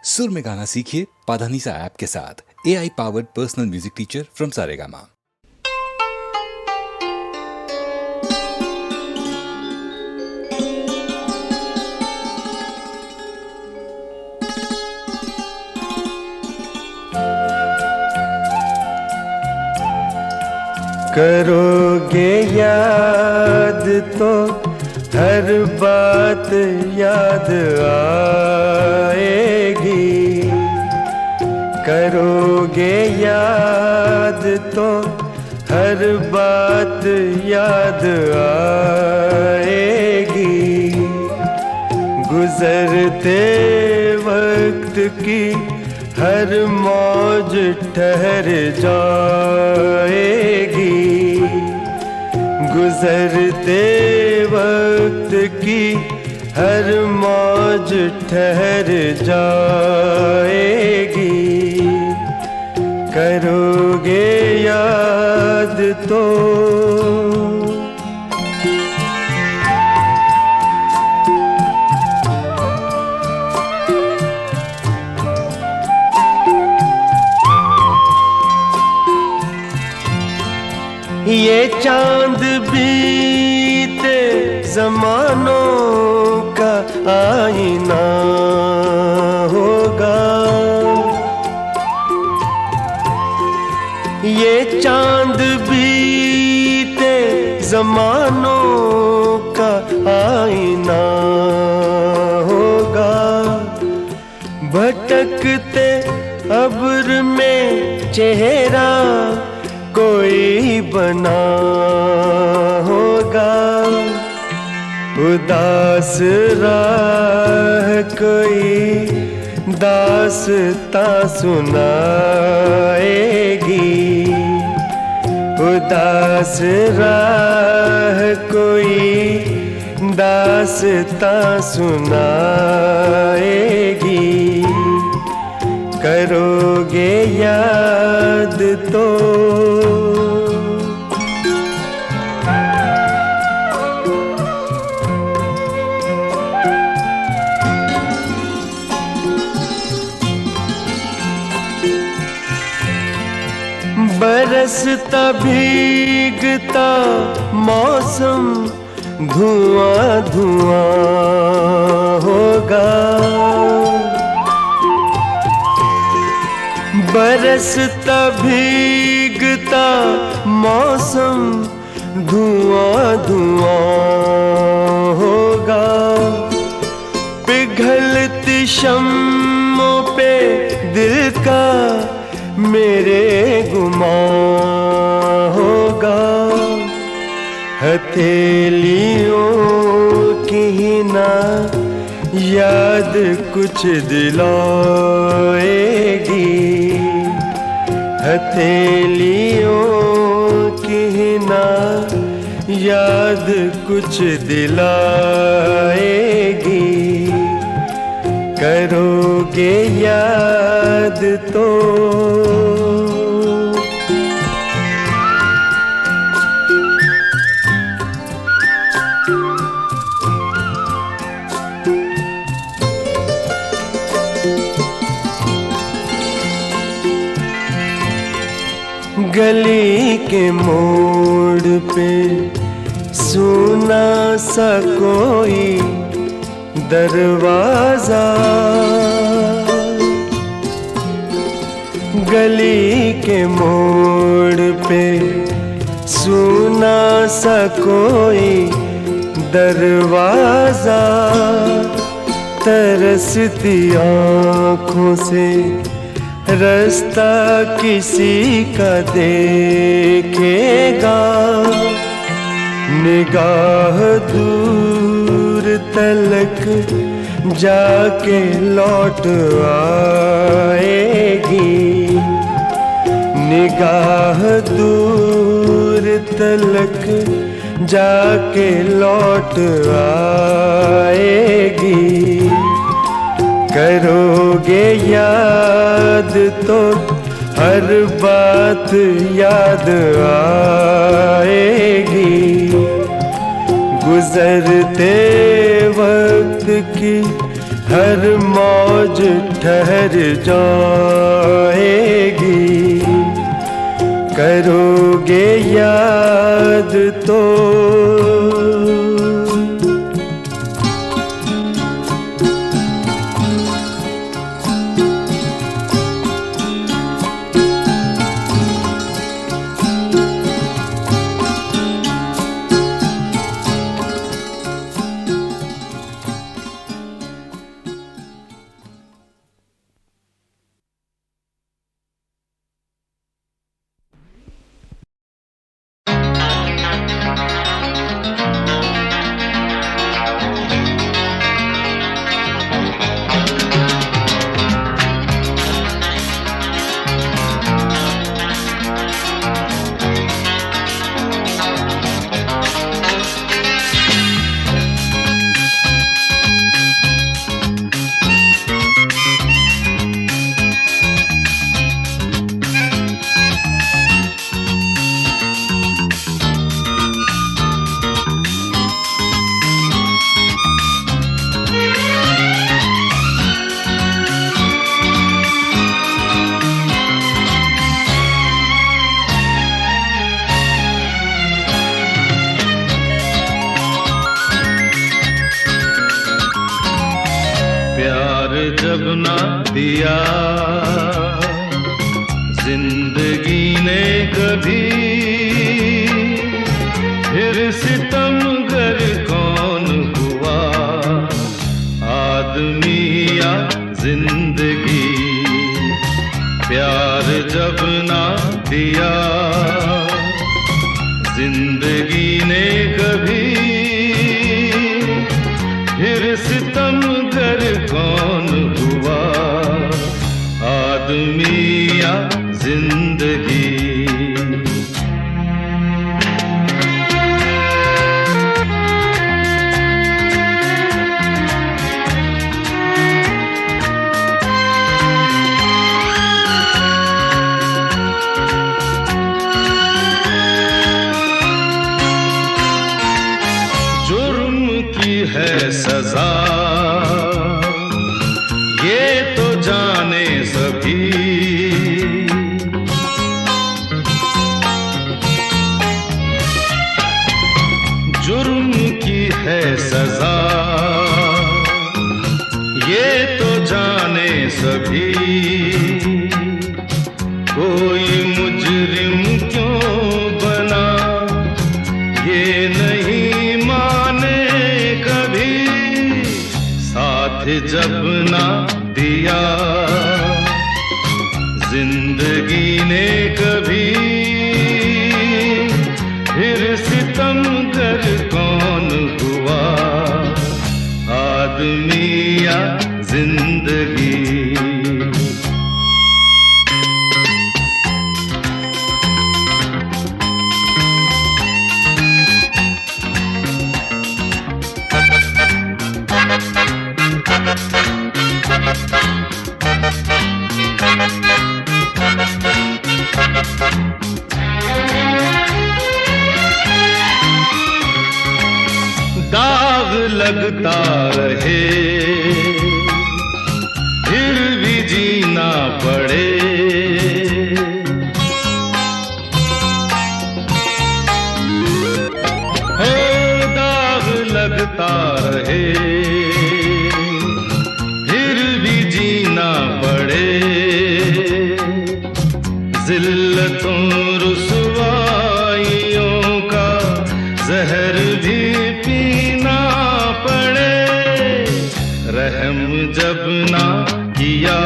सुर में गाना सीखिए पाधानीसा ऐप के साथ। AI powered personal music teacher from Saregama. करोगे याद तो हर बात याद आएगी। करोगे याद तो हर बात याद आएगी। गुजरते वक्त की हर मौज ठहर जाएगी। गुजरते वक्त की हर मौज ठहर जाएगी। करोगे याद तो ये चांद बीते जमानों का आईना होगा। ये चांद बीते जमानों का आईना होगा। भटकते अब्र में चेहरा कोई बना होगा। उदास राह कोई दास्तां सुनाएगी। उदास राह कोई दास्तां सुनाएगी। करोगे याद तो बरसता भीगता मौसम धुआं धुआं होगा। बरसता भीगता मौसम धुआं धुआं होगा। पिघलती शम्मों पे दिल का मेरे गुमां होगा। हथेलियों की ना याद कुछ दिलाएगी। हथेलियों की ना याद कुछ दिलाएगी। करोगे याद तो गली के मोड़ पे सुना सा कोई दरवाजा। गली के मोड़ पे सुना सा कोई दरवाजा। तरसती आँखों से रास्ता किसी का देखेगा। निगाह दूर तलक जाके लौट आएगी। निगाह दूर तलक जाके लौट आएगी। करोगे याद तो हर बात याद आएगी। गुजरते वक्त की हर मौज ठहर जाएगी, करोगे याद तो। जब ना दिया जिंदगी ने कभी, फिर सितमगर कौन हुआ, आदमी या जिंदगी। प्यार जब ना दिया जिंदगी ने कभी, फिर सितमगर कौन हुआ, आदमी या जिंदगी। जुर्म की है सजा ये तो जाने सभी, जुर्म की है सजा ये तो जाने सभी। कोई मुजरिम क्यों बना ये नहीं माने कभी, साथ जब ना दिया जिंदगी ने कभी, फिर सितमगर कौन हुआ, आदमी या जिंदगी। दाग लगता रहे फिर भी जीना पड़े, हो दाग लगता रहे फिर भी जीना पड़े। जिल्लतों रुसवाइयों का जहर भी पीना पड़े, रहम जब ना किया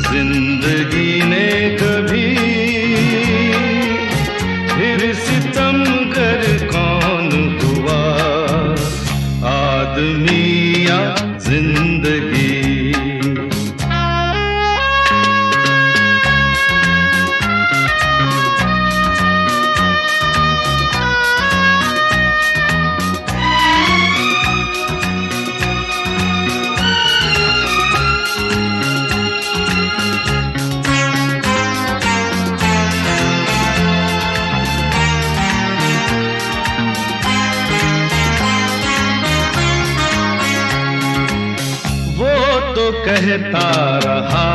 जिंदगी ने कभी, फिर सितमगर कौन हुआ, आदमी या जिंदगी। कहता रहा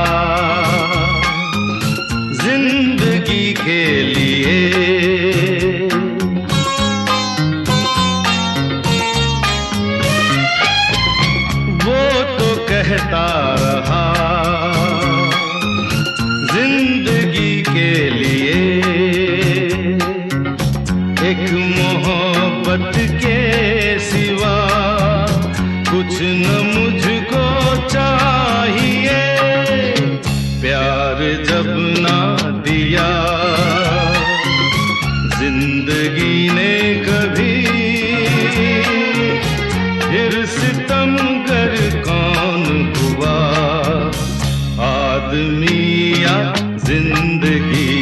जिंदगी के लिए, वो तो कहता रहा जिंदगी के लिए, एक मोहब्बत के सिवा कुछ न मुझको चाहिए। प्यार जब ना दिया जिंदगी ने कभी, फिर सितमगर कौन हुआ, आदमी या जिंदगी।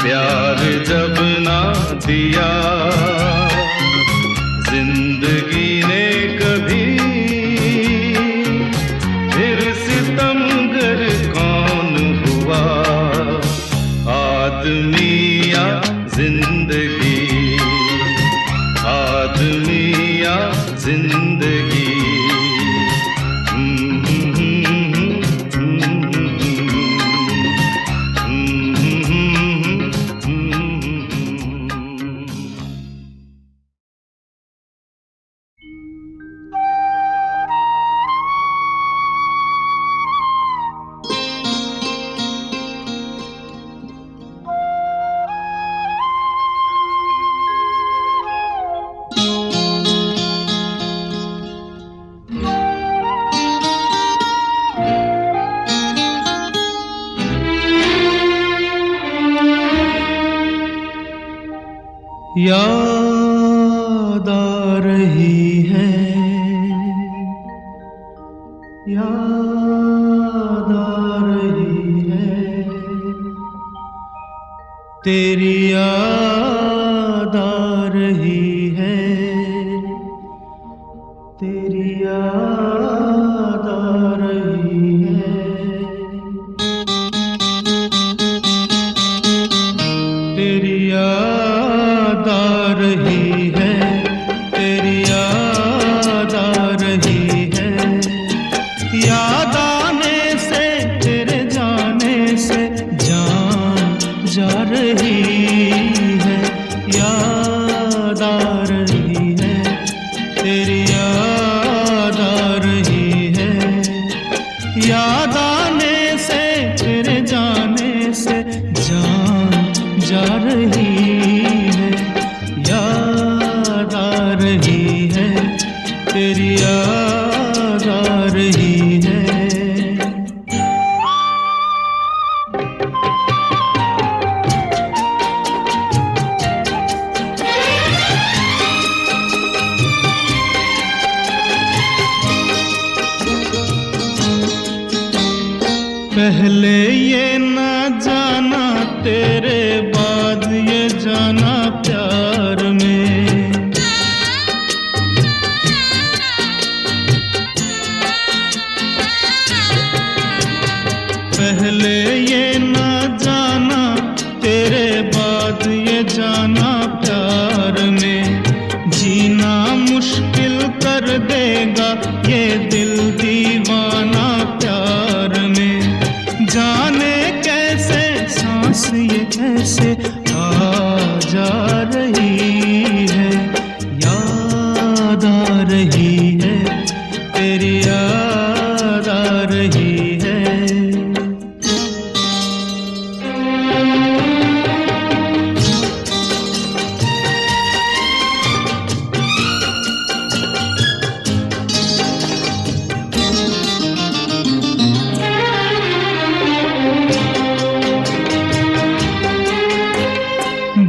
प्यार जब ना दिया जिंदगी ने कभी, फिर सितमगर कौन हुआ, आदमी या जिंदगी, आदमी या जिंदगी। याद आ रही है, याद आ रही है, तेरी याद आ रही है, तेरी याद आ रही है, तेरी याद आ रही है, तेरी याद आ रही है, याद आने से तेरे जाने से जान जा रही है, याद आ रही है, तेरी याद आ रही है, याद आने से तेरे जाने से जान जा रही है, याद आ रही है, तेरी याद आ रही है। पहले ये न जाना तेरे बाद ये जाना प्यार में, पहले ये न जाना तेरे बाद ये जाना प्यार में, जीना मुश्किल कर देगा ये दिल दीवाना प्यार में, जाने कैसे सांस ये कैसे आ जा रही है, याद आ रही है, तेरी याद आ रही है।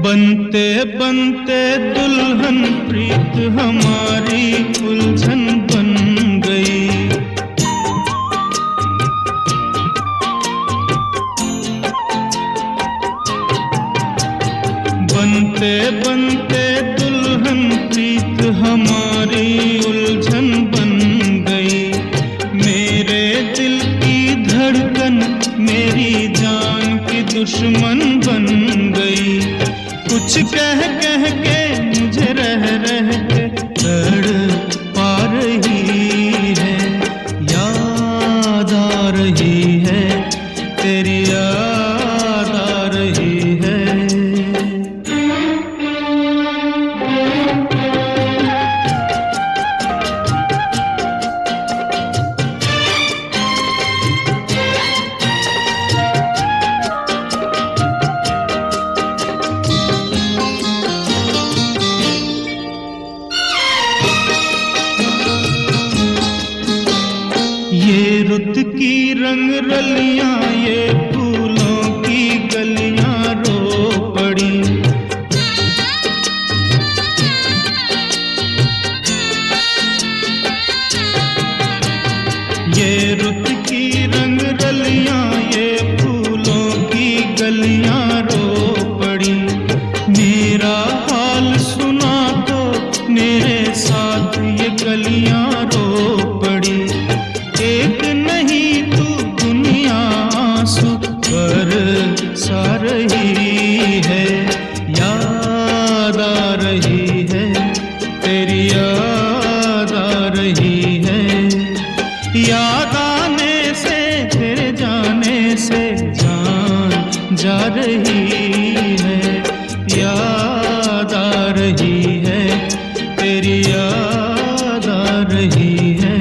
बनते बनते दुल्हन प्रीत हमारी उलझन बन गई, बनते बनते दुल्हन प्रीत हमारी उलझन बन गई, मेरे दिल की धड़कन मेरी जान की दुश्मन बन गई, कुछ कह कह के मुझे रह रह के तड़पा रही है, याद रही है, तेरी याद आ रही है। ये रुत की रंग रलियां, ये फूलों की गलियां रो पड़ी। ये रुत की रंग रलियां, ये फूलों की गलियां रो पड़ी। मेरा हाल सुना तो मेरे साथ ये गलियां रो पड़ी। एक नहीं तू दुनिया आंसू बरसा रही है, याद आ रही है, तेरी याद आ रही है। याद आने से तेरे जाने से जान जा रही है, याद आ रही है, तेरी याद आ रही है।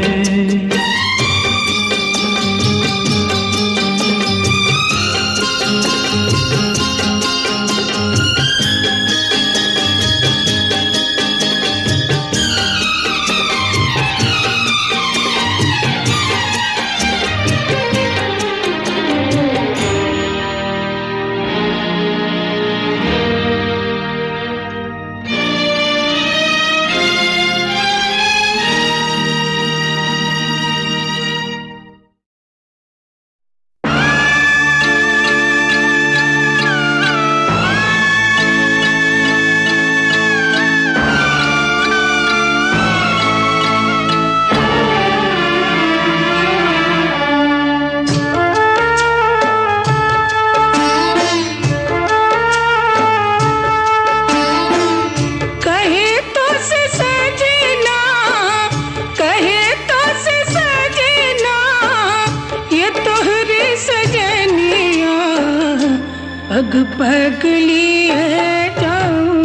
पग पगली है जाऊं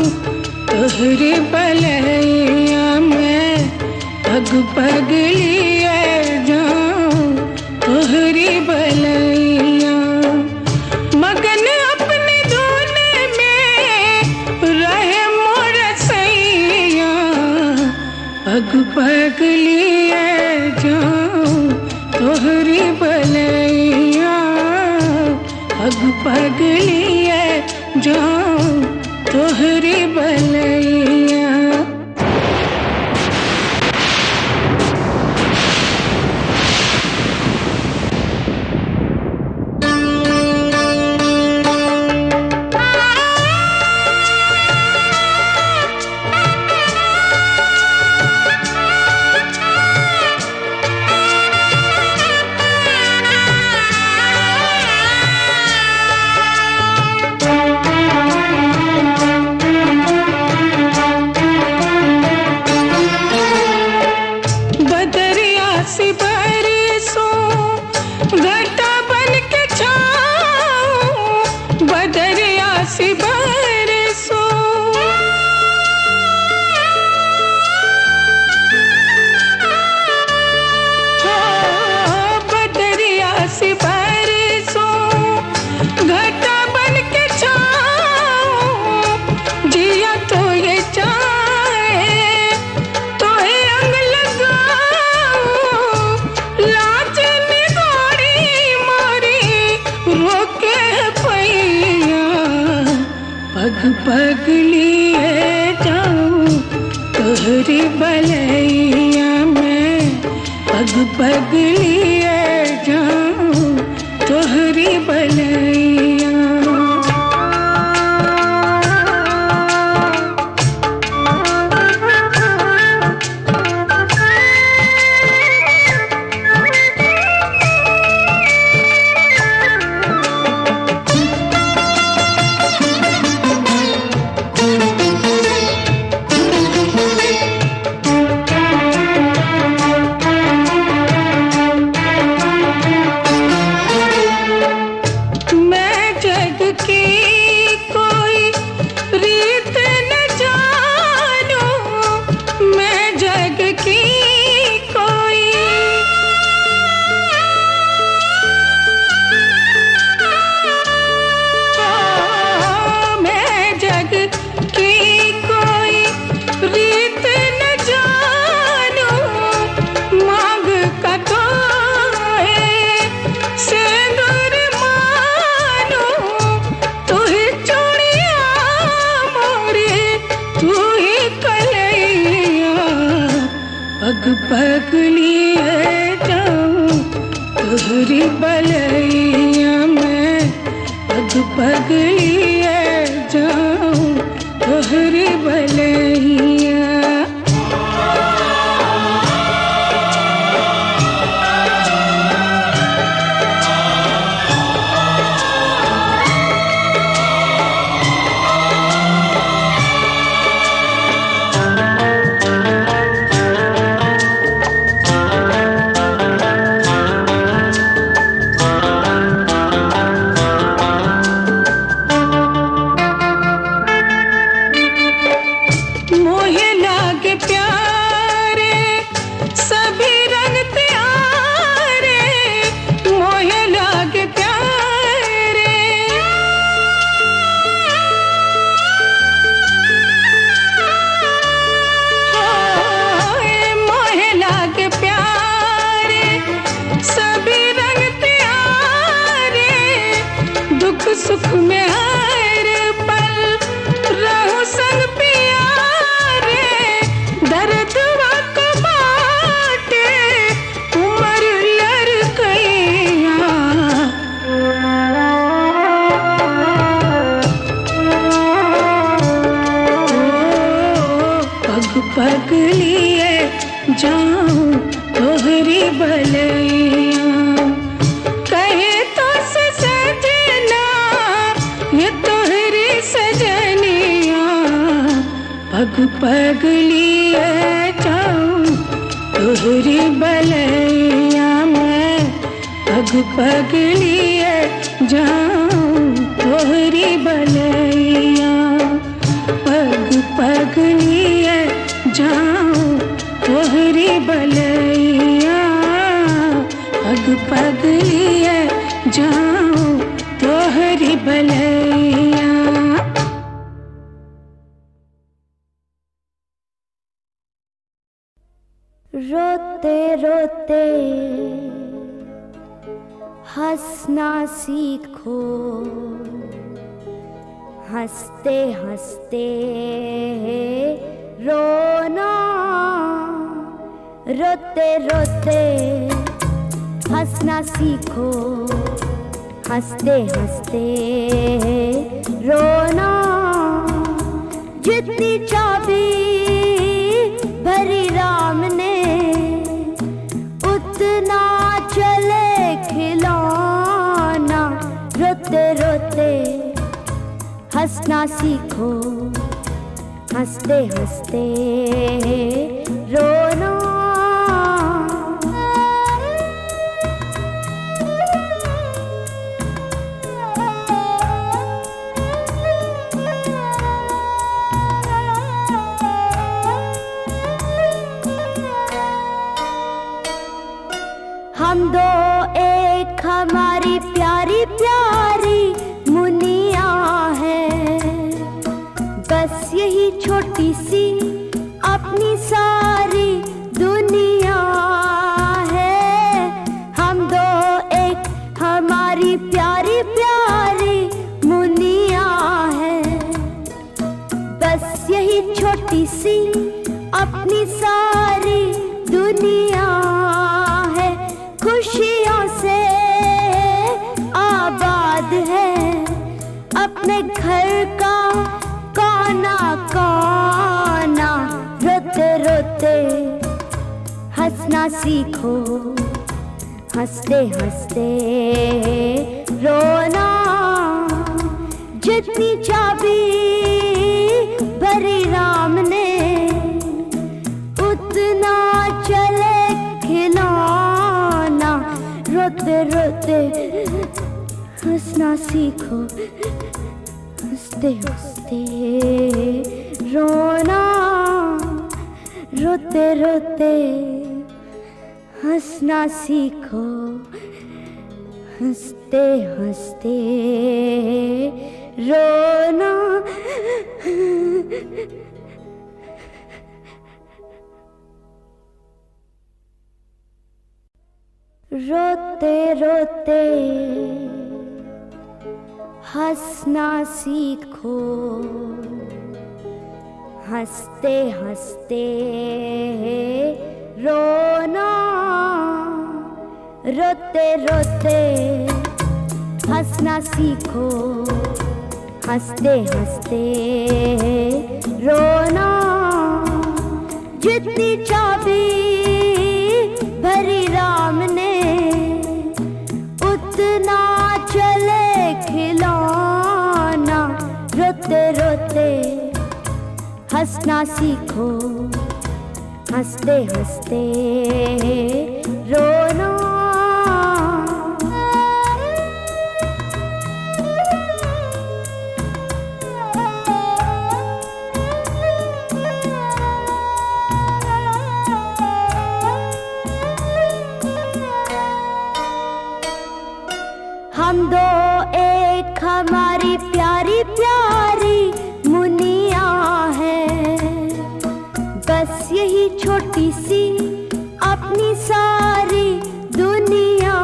तोहरे बलैया में, पग पगली है जाऊं तोहरी बलैया। मगन अपने धोने में रहे मोर सैया, पग पगली है जाऊं तोहरी बलैया, पग पगली है जाऊं तोहरी बलैया। पगली है जाऊं तोहरी बलैया में, पग पगली है जाऊं तोहरी बलैया। तोहरी बलैया मैं पग पग लिए जाऊं तोहरी बलैया। मोहे लागे प्यारे सभी रंग त्यारे, मोहे लागे प्यारे मोहे लागे प्यारे सभी रंग त्यारे, दुख सुख में हर पल रहूं संग प्यारे, दर्दवा को बाटे उमर लड़कैया। पग पग लिए जाऊं तोहरी बलैया, कहे तो से सजना ये तोहरी सजनिया। पग पग लिए जाऊं तोहरी बलैया मैं, पग पग लिए जाऊं तोहरी बलैया, पग पग लिए जाऊं तोहरी बलैया, पग पग लिए जाऊं तोहरी बलैया। रोते रोते हंसना सीखो, हंसते हंसते रोना, रोते रोते हंसना सीखो, हंसते हंसते रोना। जितनी चाबी भरी राम ने उतना चले खिलौना, रोते रोते हंसना सीखो, हंसते हंसते रोना। हम दो एक हमारी प्यारी प्यारी मुनिया है, बस यही छोटी सी अपनी सारी दुनिया है। हम दो एक हमारी प्यारी प्यारी मुनिया है, बस यही छोटी सी अपनी सारी दुनिया है। खुशियों से आबाद है अपने घर का कोना कोना, रोते रोते हंसना सीखो, हंसते हंसते रोना। जितनी चाबी भरी राम ने उतना चले खिलौना, रोते रोते हंसना सीखो, हंसते हंसते रोना। रोते रोते हंसना सीखो, हंसते हंसते रोना। रोते रोते हंसना सीखो, हंसते हंसते रोना। रोते रोते हंसना सीखो, हंसते हंसते रोना। जितनी चाबी भरी राम ने, उतना चले खिलौना। रोते रोते हंसना सीखो, हंसते हंसते रोना। हम दो एक हमारी प्यारी प्यारी मुनिया है, बस यही छोटी सी अपनी सारी दुनिया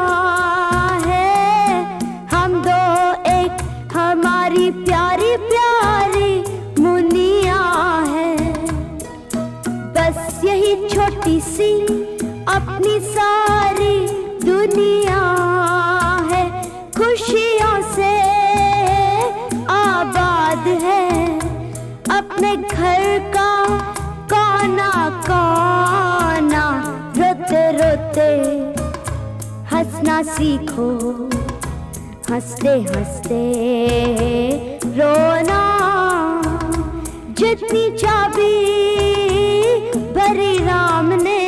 है। हम दो एक हमारी प्यारी प्यारी मुनिया है, बस यही छोटी सी अपनी सारी दुनिया है। खुशियों से आबाद है अपने घर का कोना कोना। रोते रोते हंसना सीखो, हंसते हंसते रोना। जितनी चाबी भरी राम ने,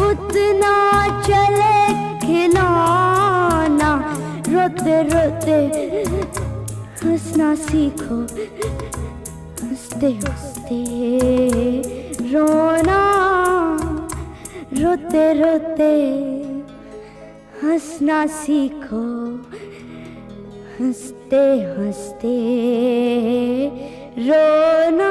उतना चले खिलौना। रोते रोते हंसना सीखो, हंसते हंसते रोना। रोते रोते हंसना सीखो, हंसते हंसते रोना।